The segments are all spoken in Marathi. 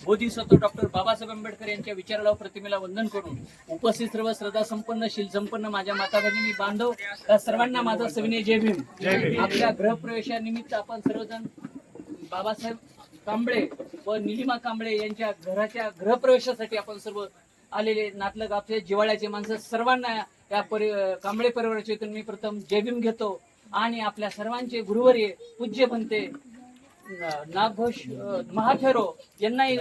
बोधिसत्व डॉक्टर बाबासाहेब आंबेडकर यांच्या विचाराला प्रतिमेला वंदन करून उपस्थित सर्व श्रद्धा संपन्न शील संपन्न माझ्या माता भगिनी बांधव त्या सर्वांना माझा सविनय जय भीम। आपल्या गृहप्रवेशानिमित्त आपण सर्वजण बाबासाहेब कांबळे व निलिमा कांबळे यांच्या घराच्या गृहप्रवेशासाठी आपण सर्व आलेले नातलग आपले जिवाळ्याचे माणसं सर्वांना या कांबळे परिवाराच्या वतीने मी प्रथम जय भीम घेतो आणि आपल्या सर्वांचे गुरुवर्य पूज्य बनते नागघोष महाथेरो यांनाही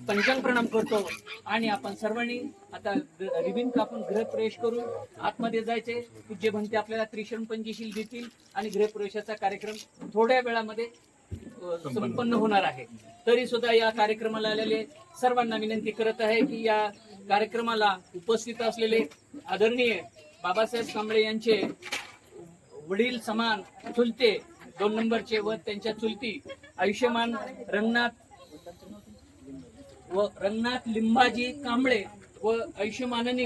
पंचांग प्रणाम करतो आणि आपण सर्वांनी आता रिबिन कापून गृहप्रवेश करू आतमध्ये जायचे। पूज्य बनते आपल्याला त्रिशरण पंचशील देतील आणि गृहप्रवेशाचा कार्यक्रम थोड्या वेळामध्ये संपन्न होणार आहे। तरी सुद्धा या कार्यक्रमाला आलेले सर्वांना विनंती करत आहे की या कार्यक्रमाला उपस्थित असलेले आदरणीय बाबासाहेब कांबळे यांचे वडील समान चुलते 2 नंबरचे व त्यांच्या चुलती आयुष्यमान रंगनाथ लिंबाजी कांबळे व आयुष्यमाननी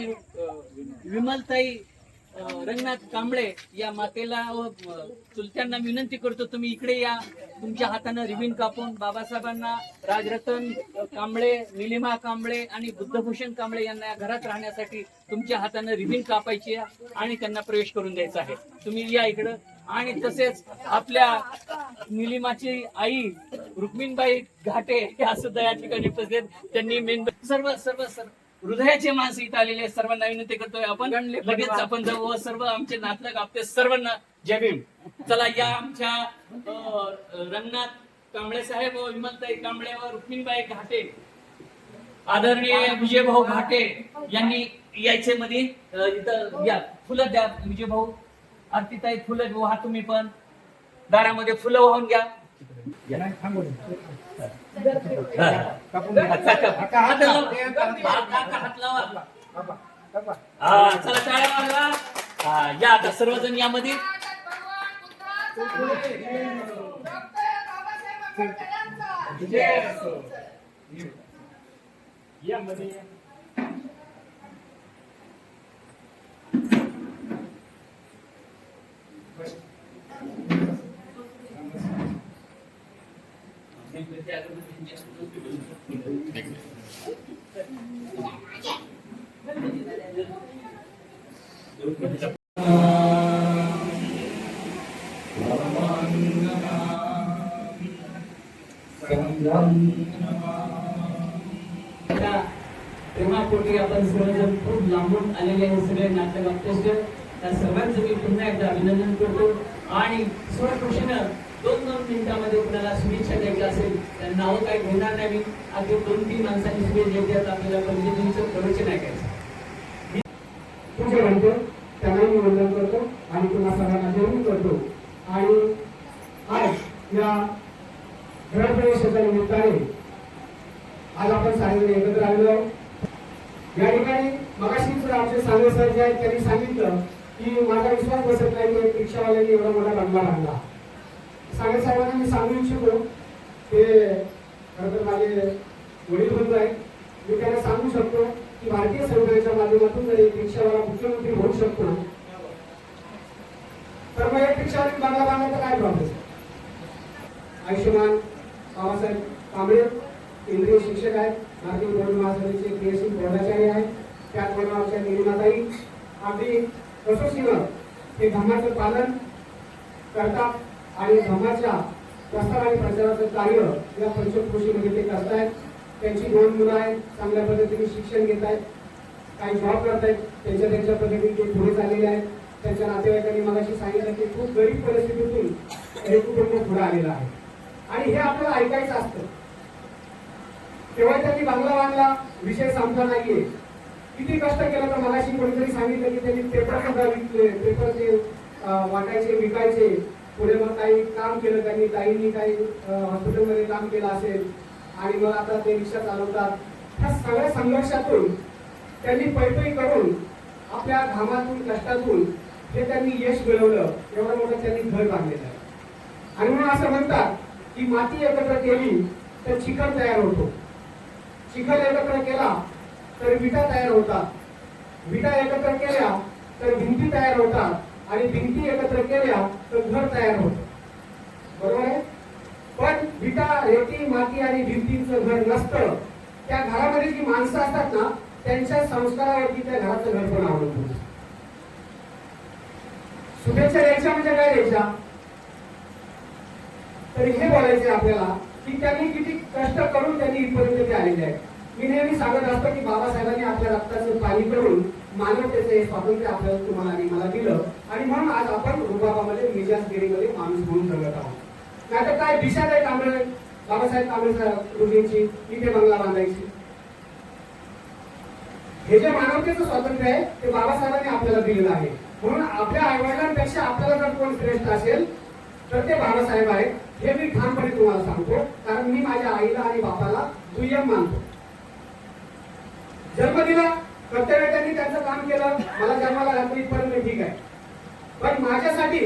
विमलताई रंगनाथ कांबळे या मातेला व चुलत्यांना विनंती करतो तुम्ही इकडे या। तुमच्या हाताने रिबिन कापून बाबासाहेबांना राजरतन कांबळे निलिमा कांबळे आणि बुद्धभूषण कांबळे यांना या घरात राहण्यासाठी तुमच्या हाताने रिबिन कापायची आणि त्यांना प्रवेश करून द्यायचा आहे। तुम्ही या इकडं। आणि तसेच आपल्या निलिमाची आई रुक्मिणबाई घाटे या सुद्धा या ठिकाणी उपस्थित त्यांनी मेन सर्व हृदयाचे माणसं इथं आलेले सर्वांना विनंती करतोय आपण लगेच आपण जाऊ सर्व आमचे नातलग आपले सर्वांना जय भीम। चला या आमच्या रंगनाथ कांबळे साहेब व विमलताई कांबळे व रुक्मिणबाई घाटे आदरणीय विजयभाऊ घाटे यांनी यायचे मध्ये इथं या फुलं द्या विजयभाऊ आरतीताई फुलं वाहा तुम्ही पण दारामध्ये फुलं वाहून घ्या। चला टाळ्या वाजवा या आता सर्वजण यामध्ये तेव्हापोटी आपण सर्वजण खूप लांबून आलेले हे सगळे नाटक अभ्यास त्या सर्वांचं मी पुन्हा एकदा अभिनंदन करतो आणि स्वखुशीनं 2-2 मिनिटांमध्ये कुणाला शुभेच्छा द्यायची असेल तर नाव काही घेणार नाही। अगदी 2-3 माणसांनी शुभेच्छा देतात आपल्याला पंडितजींचं प्रवचन ऐकायचं तुझे म्हणतो त्यांनाही मी वंदन करतो आणि पुन्हा सर्वांना जरूर करतो। आणि आज या गृहप्रवेशाच्या निमित्ताने आज आपण सारे एकत्र आलेलो या ठिकाणी। मगाशीच आमचे सांगळे सर जे आहेत त्यांनी सांगितलं की माझा विश्वास बसत नाही की रिक्षावाल्यांनी एवढा मोठा लंबा आणला। सांगळे साहेबांना मी सांगू इच्छितो ते खरं तर माझे वडील बंधू आहेत, मी त्यांना सांगू शकतो की भारतीय संविधानाच्या माध्यमातून जर एक रिक्षावाला मुख्यमंत्री होऊ शकतो तर मग एक रिक्षावाली बांगला बांधण्याचा काय प्रॉब्लेम। आयुष्यमान बाबासाहेब कांबळे केंद्रीय शिक्षक आहेत, भारतीय बोर्ड महासभेचे क्रियाशील बोर्डाचार्य आहेत, त्याचबरोबर आमच्या निलिमाताई अगदी कसोशीनं हे धर्माचं पालन करतात आणि धर्माच्या प्रसार आणि प्रचाराचं कार्य या पंचक्रोशीमध्ये ते करतायत। त्यांची 2 मुलं आहेत, चांगल्या पद्धतीने शिक्षण घेत आहेत, काही जॉब करतायत, त्यांच्या पद्धतीने ते पुढे चाललेले आहेत। त्यांच्या नातेवाईकांनी मगाशी सांगितलं की खूप गरीब परिस्थितीतून हे कुटुंब पुढे आलेलं आहे आणि हे आपल्याला ऐकायचं असतं। तेव्हा त्यांनी बांगला बांधला विषय संपला नाहीये, किती कष्ट केलं तर मगाशी कोणीतरी सांगितलं की त्यांनी पेपर सुद्धा विकले, पेपर ते वाटायचे विकायचे, पुढे मग काही काम केलं त्यांनी, ताईंनी काही हॉस्पिटलमध्ये काम केलं असेल आणि मग आता ते रिक्षा चालवतात। ह्या सगळ्या संघर्षातून त्यांनी पैपै करून आपल्या घामातून कष्टातून हे त्यांनी यश मिळवलं, एवढं मोठं त्यांनी घर बांधलेलं आहे। आणि म्हणून असं म्हणतात की माती एकत्र केली तर चिखल तयार होतो, चिखल एकत्र केला तर विटा तयार होतात, विटा एकत्र केल्या तर भिंती तयार होतात आणि भिंती एकत्र केल्या तर घर तयार होतं। बरोबर आहे। पण विटा रेती माती आणि भिंतींचं घर नसतं, त्या घरामध्ये जी माणसं असतात ना त्यांच्या संस्कारावरती त्या घराचं घर पण अवलंबून. शुभेच्छा द्यायच्या म्हणजे काय द्यायच्या, तर हे बोलायचे आपल्याला की त्यांनी किती कष्ट करून त्यांनी इथपर्यंत ते आलेले आहेत. मी नेहमी सांगत असतो की बाबासाहेबांनी आपल्या रक्ताचं पाणी करून मानवतेचं हे स्वातंत्र्य आपल्याला तुम्हाला आणि मला दिलं, आणि म्हणून आज आपण रुबाबामध्ये मिजाजगिरीमध्ये माणूस म्हणून जगत आहोत. नाहीतर काय दिशा आहे कांबळे बाबासाहेब कांबळे गुरुजींची इथे बंगला बांधायची. हे जे मानवतेचं स्वातंत्र्य आहे ते बाबासाहेबांनी आपल्याला दिलेलं आहे. म्हणून आपल्या आईवडिलांपेक्षा आपल्याला जर कोण श्रेष्ठ असेल तर ते बाबासाहेब आहेत, हे मी ठामपणे तुम्हाला सांगतो. कारण मी माझ्या आईला आणि बापाला दुय्यम मानतो. जन्म दिला, कर्तव्य त्यांनी त्यांचं काम केलं, मला जन्माला घातलं इथपर्यंत ठीक आहे. पण माझ्यासाठी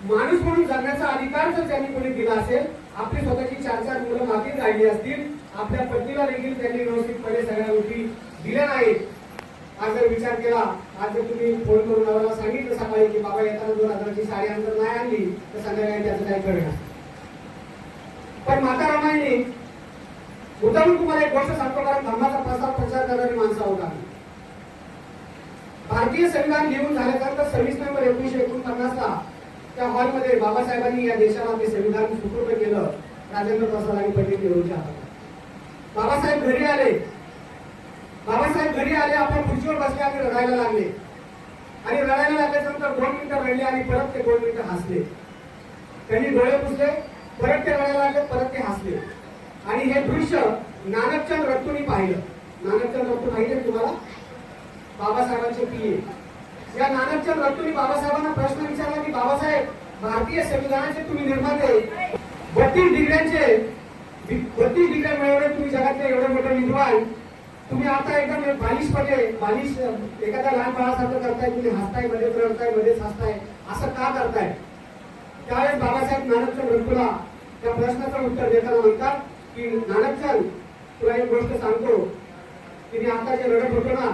माणूस म्हणून जगण्याचा अधिकार जर त्यांनी कोणी दिला असेल, आपली स्वतःची 4-4 मुलं मागील राहिली असतील, आपल्या पत्नीला देखील त्यांनी व्यवस्थितपणे सगळ्या गोष्टी दिल्या नाहीत. आज जर विचार केला, आज जर तुम्ही फोन करून मला सांगितलं सकाळी की बाबा येताना 2000ची साडी अंतर नाही आणली तर संध्याकाळी त्याचं काही खरं नाही. पण माता रमाईने मुद्दाम तुम्हाला एक गोष्ट सांगतो, कारण धर्माचा प्रचार करणारी माणसं होता. भारतीय संविधान लिहून झाल्यानंतर 26 नोव्हेंबर 1949 ला त्या हॉलमध्ये बाबासाहेबांनी या देशाला ते संविधान सुपूर्द केलं राजेंद्र प्रसाद आणि पंडित नेहरूंच्या हातात. बाबासाहेब घरी आले, आपण खुर्चीवर बसले आणि रडायला लागले. आणि रडायला लागल्यानंतर 2 मिनिटं रडले आणि परत ते 2 मिनिटं हसले. त्यांनी डोळे पुसले, परत ते रडायला लागले, परत ते हसले. आणि हे दृश्य नानकचंद रत्तूंनी पाहिलं. नानकचंद रत्तू माहिती आहे तुम्हाला, बाबासाहेबांचे पीए. या नानकचंद रत्तूंनी बाबासाहेबांना प्रश्न विचारला की बाबासाहेब, भारतीय संविधानाचे तुम्ही निर्माते, 32 डिग्र्या मिळवले तुम्ही, जगातले एवढे मोठे विद्वान, तुम्ही आता एकदम बालिश एखाद्या लहान बाळासारखं करताय, तुम्ही हसताय, मध्येच रडताय, मध्येच हसताय, असं का करताय? त्यावेळेस बाबासाहेब नानकचंद रत्तूला त्या प्रश्नाचं उत्तर देताना म्हणतात की नानकचंद, तुला एक गोष्ट सांगतो की मी आता जे रडत होतो ना,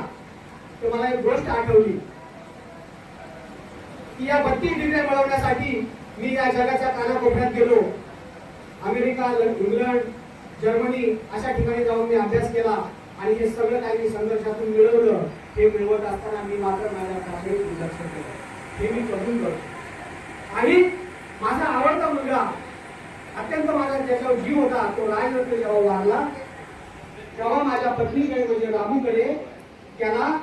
तर मला एक गोष्ट आठवली की या 32 डिग्र्या मिळवण्यासाठी मी या जगाच्या कानाकोपऱ्यात गेलो. अमेरिका, इंग्लंड, जर्मनी अशा ठिकाणी जाऊन मी अभ्यास केला आणि हे सगळं काही मी संघर्षातून मिळवलं. हे मिळवत असताना मी मात्र माझ्या कामाकडे दुर्लक्ष केलं. हे मी कबूल करतो. आणि माझा आवडता मुलगा, अत्यंत माझा ज्याच्यावर जीव होता, तो राजरत्न जेव्हा वारला तेव्हा माझ्या पत्नीकडे म्हणजे रामूकडे त्याला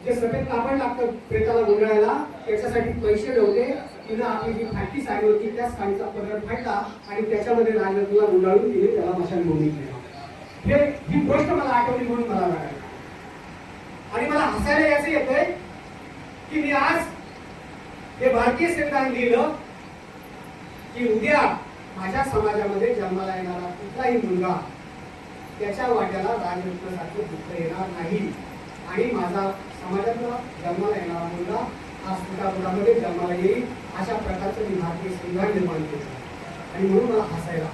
जे सफेद कापड लागतं प्रेताला गुंडाळायला त्याच्यासाठी पैसे नव्हते. तिनं आपली जी फाटी साडी होती त्या साडीचा पदर फाटला आणि त्याच्यामध्ये राजरत्नला गुंडाळून तिने त्याला मशानभूमी केली. ही गोष्ट मला आठवली म्हणून मला लागली. आणि मला हसायला याचं येतंय की मी आज हे भारतीय संविधान लिहिलं की उद्या माझ्या समाजामध्ये जन्माला येणारा कुठलाही मुलगा त्याच्या वाट्याला राजरत्नासारखे दुःख येणार नाही. आणि माझा समाजातला जन्माला येणारा मुलगा हा स्फुटापुरामध्ये जन्माला येईल, अशा प्रकारचं मी भारतीय संविधान निर्माण केलं. आणि म्हणून मला हसायला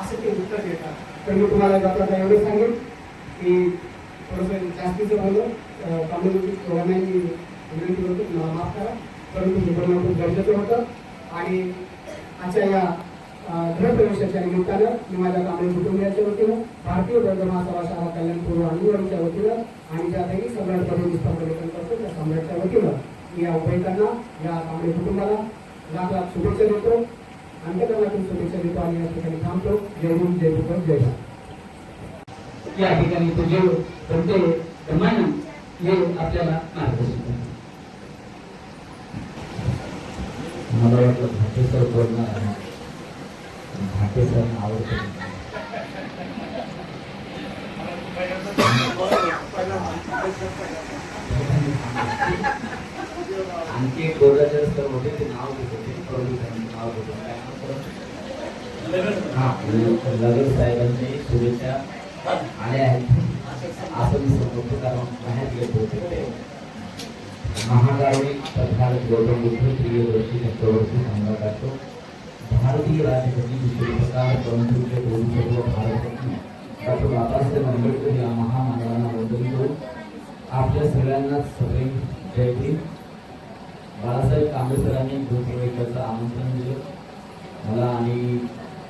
असं ते उत्तर देतात. तर मी तुम्हाला जाता एवढं सांगेन की थोडंसं जास्तीचं बोललं, दोघांनाही विनंती करतो मला माफ करा, परंतु हे बोलणं खूप गरजेचं होतं. आणि आजच्या या गृहप्रवेशाच्या निमित्तानं मी माझ्या कांबळे कुटुंबियाच्या वतीनं, भारतीय बौद्ध महासभा शाळा कल्याण पूर्व अनुवरणच्या वतीनं आणि ज्यापैकी सम्राट पदवी स्पर्धेकरण करतो त्या सम्राटच्या वतीनं मी या उभयतांना, या कांबळे कुटुंबाला लाख लाख शुभेच्छा देतो, अंतकरणातून शुभेच्छा देतो आणि या ठिकाणी थांबतो. जय हिंद, जय भारत, जय भारत. या ठिकाणी तुझे कोणते रमायण हे आपल्याला मार्गदर्शन करतात. मला वाटलं भाटे सर बोलणार आहे, भाटे सर आवडतं. आणखी एक बोर्डाचे सर होते, ते नाव घेत होते, परंतु त्यांनी नाव घेतलं लगेच साहेबांची शुभेच्छा आल्या आहेत असं मी समजतो, कारण बाहेर गेले होते. महागावी तत्कालीन गौतम बुद्ध प्रियदर्शी चक्रवर्ती सम्राटाचो भारतीय राजघटने विश्वप्रकार परंतु सर्व भारतरत्न डॉक्टर बाबासाहेब आंबेडकर या महामानवांना वंदन करून आपल्या सगळ्यांना सप्रेम जय भीम. बाळासाहेब कांबळे सरांनी गृहप्रवेशाचं आमंत्रण दिलं मला आणि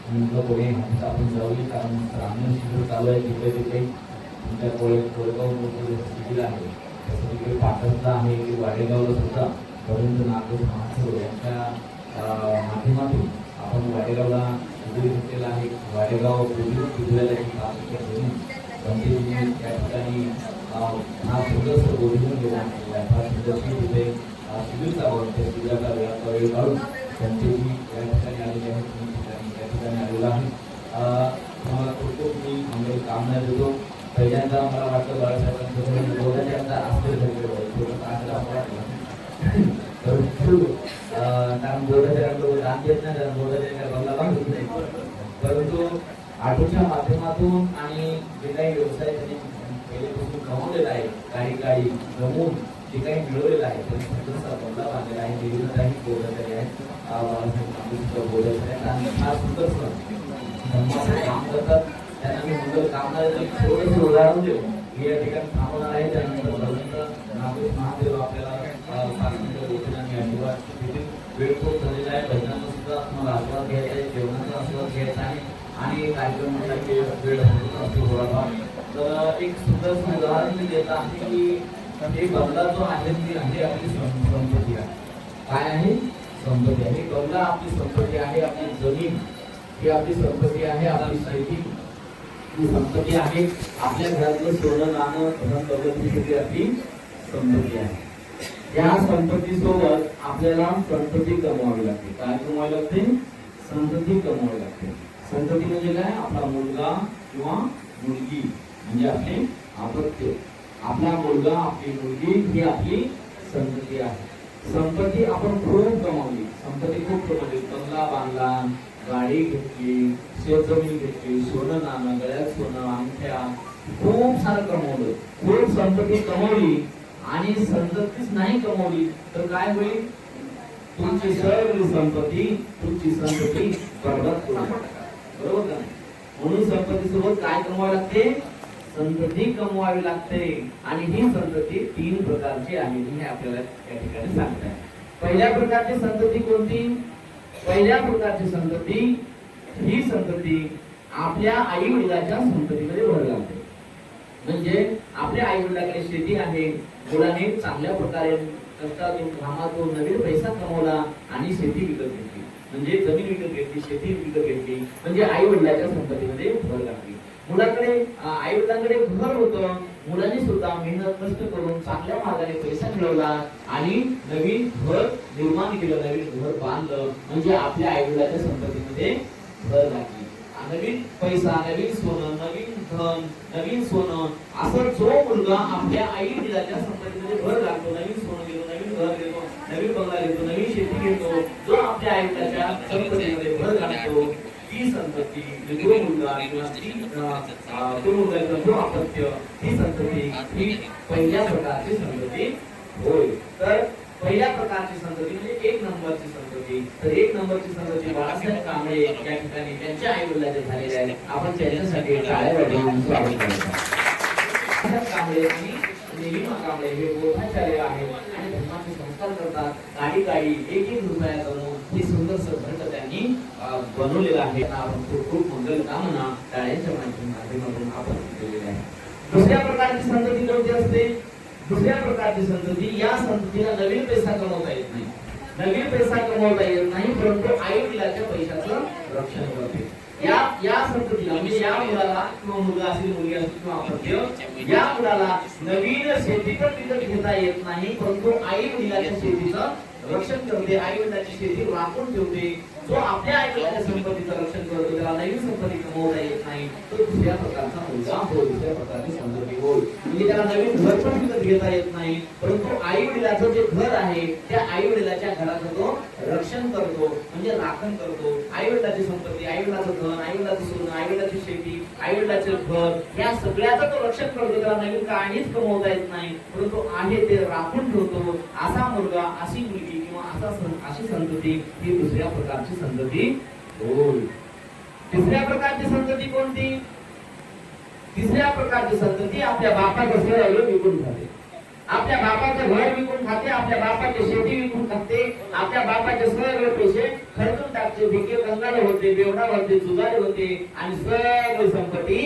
म्हटलं कोणी आमचं आपण जाऊया, कारण ग्रामीण शिबिर चालू आहे तिथे तिथे तुमच्या कोळगाव शिबिर आहे, तसं तिकडे पाटणला आहे की वाडेगावला सुद्धा परंतु नागपूर महासभा यांच्या माध्यमातून आपण वाडेगावला शिबिर घेतलेलं आहे. वाडेगाव पोलीस शिबिराला काम करून गंभीर त्या ठिकाणी हा सुंदरसं बोलून गेला आहे. फार सुंदरशी तिथे शिबिर चालू आहे. त्या शिबिराचा वेळ काढून त्यांची या ठिकाणी आलेली आहे, त्या ठिकाणी आलेला आहे. तुम्हाला खूप खूप मी आम्ही कामना देतो. पहिल्यांदा मला वाटतं बाळासाहेबांचं बोलायचे आता असते कारण बोलायच्या दान देत नाही, कारण बोलायच्या बंगला बांधत नाही. परंतु आठवच्या माध्यमातून आणि जे काही व्यवसाय त्यांनी पहिलेपासून कमवलेला आहे, काही जमवून जे काही मिळवलेलं आहे त्यांनी सुंदरसा बंगला बांधलेला आहे. देवीनं काही बोलायचे आहे, बाळासाहेब बोलायचे आहेत आणि फार सुंदरसं धर्माचं काम करतात. त्यांना मी मंगल कामना थोडंसं उदाहरण देऊ. मी या ठिकाणी थांबवणार आहे. त्यानंतर नागपूर महादेव आपल्याला आशीर्वाद देतील. वेळ खूप झालेला आहे. भजनाचा सुद्धा तुम्हाला आस्वाद घ्यायचा आहे, जेवणाचा आस्वाद घ्यायचा आहे आणि कार्यक्रमाचा वेळ असतो थोडाफार. तर एक सुंदर उदाहरण मी देत आहे की हे बंगला जो आहे ती आहे आपली संपत्ती आहे. काय आहे? संपत्ती आहे. बंगला आपली संपत्ती आहे, आपली जमीन ही आपली संपत्ती आहे, आपली शेती ही संपत्ती आहे, आपल्या घरातलं सोनं नाणं धन दौलत ही आपली संपत्ती आहे. या संपत्ती सोबत आपल्याला संपत्ती कमवावी लागते. काय कमवावी लागते? संपत्ती कमवावी लागते. संपत्ती म्हणजे काय? आपला मुलगा किंवा मुलगी म्हणजे आपले अपत्य. आपला मुलगा आपली मुलगी ही आपली संपत्ती आहे. संपत्ती आपण खूप कमावली, संपत्ती खूप कमावली. बंगला बांधला, गाडी घेतली, शेतजमीन घेतली, सोनं नाणं, गळ्यात सोनं, अंगठ्या, खूप सारं कमवलं, खूप संपत्ती कमवली आणि संपत्तीच नाही कमवली तर काय होईल? तुमची सर्व संपत्ती बरबाद करू नका. बरोबर का? म्हणून संपत्ती सोबत काय कमवावी लागते? संपत्ती कमवावी लागते. आणि ही संपत्ती 3 प्रकारची आहे हे आपल्याला या ठिकाणी सांगताय. पहिल्या प्रकारची संपत्ती कोणती? पहिल्या प्रकारची संपत्ती ही संपत्ती आपल्या आई वडिलांच्या संपत्तीमध्ये भर घालते. म्हणजे आपल्या आई वडिलांकडे शेती आहे, मुलाने चांगल्या प्रकारे कष्टातून घामातून नवीन पैसा कमवला आणि शेती विकत घेतली, म्हणजे जमीन विकत घेतली, शेती विकत घेतली, म्हणजे आई वडिलांच्या संपत्तीमध्ये भर घातली. मुलाकडे आई वडिलांकडे घर होतं, मुलांनी सुद्धा मेहनत कष्ट करून चांगल्या मार्गाने पैसा मिळवला आणि नवीन घर निर्माण केलं, नवीन घर बांधलं, म्हणजे आपल्या आई वडिलांच्या संपत्तीमध्ये भर घातली. नवीन पैसा, नवीन सोनं, नवीन धन, नवीन सोनं, असं जो मुलगा आपल्या आई वडिलांच्या संपत्तीमध्ये भर घालतो, नवीन सोनं घेतो, नवीन घर घेतो, नवीन बंगला घेतो, नवीन शेती घेतो, जो आपल्या आई वडिलांच्या संपत्तीमध्ये भर घालतो, ती संपत्ती, जो मुलगा किंवा तो मुलगा जो अपत्य, ही संपत्ती ही पहिल्या प्रकारची संपत्ती होय. तर पहिल्या प्रकारची संपत्ती म्हणजे 1 नंबरची संपत्ती. तर 1 नंबरची संपत्ती बाळासाहेब कांबळे या ठिकाणी त्यांच्या आई वडिलांचे झालेले आहे. आपण त्यांच्यासाठी टाळ्या वाजवून स्वागत करतो. कांबळे आणि नीलिमा कांबळे हे बोधाचार्य आहेत आणि धर्माचे संस्कार करतात. गाडी 1-1 रुपया करून हे सुंदरसं घरट त्यांनी बनवलेलं आहे. आपण खूप मंगल कामना टाळ्यांच्या माध्यमातून आपण केलेली आहे. दुसऱ्या प्रकारची संतती कोणती असते? दुसऱ्या प्रकारची संतती, या संततीला नवीन पैसा कमवता येत नाही, नवीन पैसा कमवता येत नाही, परंतु आई वडिलांच्या पैशाचं रक्षण करते. या संततीला म्हणजे या मुलाला किंवा मुलगा असेल, मुलगी असेल किंवा अपत्य, या मुलाला नवीन शेती पण विकत घेता येत नाही, परंतु आई वडिलांच्या शेतीचं रक्षण करते, आई वडिलांची शेती राखून ठेवते. जो आपल्या आई वडिलांच्या संपत्तीचं रक्षण करतो, त्याला नवीन संपत्ती कमवता येत नाही, तो दुसऱ्या प्रकारचा मुलगा होय, दुसऱ्या प्रकारची संपत्ती होय. म्हणजे त्याला नवीन घर पण विकत घेता येत नाही, परंतु आई वडिलांचं जे घर आहे त्या आई वडिलांच्या घराचं तो रक्षण करतो, म्हणजे राखण करतो. आई वडिलांची संपत्ती, आई वडिलांचं धन, आई वडिलांचं सोनं, आई वडिलांची शेती, आई वडिलांचं घर, या सगळ्याचं तो रक्षण करतो. त्याला नवीन काहीच कमवता येत नाही, परंतु आहे ते राखून ठेवतो. असा मुलगा, अशी मुलगी किंवा अशी संतती ही दुसऱ्या प्रकारची संतती होय. तिसऱ्या प्रकारची संतती कोणती? तिसऱ्या प्रकारची संतती आपल्या बापाचं सगळं विकून झाले. आपल्या बापाचं घर विकून खाते, आपल्या बापाची शेती विकून खाते, आपल्या बापाचे सगळे पैसे खर्चून टाकते, भिके कंगाले होते, बेवडा होते, जुगारी होते आणि सगळी संपत्ती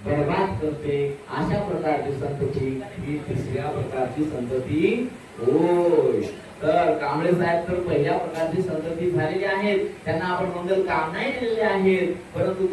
बर्बाद करते. अशा प्रकारची संतती ही तिसऱ्या प्रकारची संतती होय. तर कांबळे साहेब तर पहिल्या प्रकारची संतती झालेली आहेत, त्यांना आपण मंगल कामनाही दिलेले आहेत, परंतु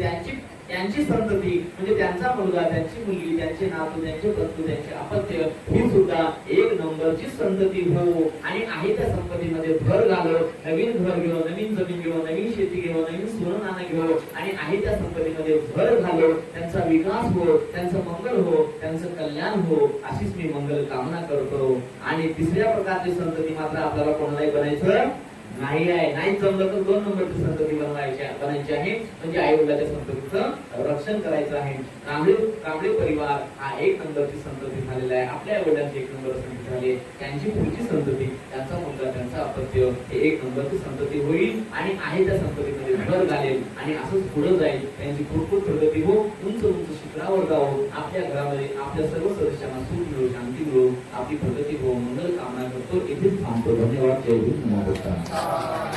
त्यांची संतती म्हणजे त्यांचा मुलगा, त्यांची मुलगी, त्यांचे नातू, त्यांचे बंधू, त्यांचे अपत्य ही सुद्धा एक नंबरची संतती हो आणि आहे त्या संपत्तीमध्ये भर घालो, नवीन घर घेऊ, नवीन जमीन घेऊ, नवीन शेती घेऊ, नवीन सोनं नाणं घेऊ आणि आहे त्या संपत्तीमध्ये भर घालो, त्यांचा विकास हो, त्यांचं मंगल हो, त्यांचं कल्याण हो, अशीच मी मंगल कामना करतो. आणि तिसऱ्या प्रकारची संतती मात्र आपल्याला कोणालाही बनायचं नाही आहे. नाही जमलं तर 2 नंबरची संतती बनायची आहे, म्हणजे आई वडिलांच्या संततीचं रक्षण करायचं आहे. कांबळे परिवार हा 1 नंबरची संतती झालेला आहे. आपल्या आई वडिलांची 1 नंबर संतती झाली, त्यांची पुढची संतती, त्यांचा मुलगा, त्यांचा अपत्य हे 1 नंबरची संतती होईल आणि आहे त्या संततीमध्ये भर घालेल आणि असंच पुढे जाईल. त्यांची खूप प्रगती हो, उंच उंच शिखरावर जाऊ, आपल्या घरामध्ये आपल्या सर्व सदस्यांना सुख मिळो, शांती मिळो, आपली प्रगती हो, मंगल कामना करतो. इथेच थांबतो. धन्यवाद. जय हिंद. नमस्कार.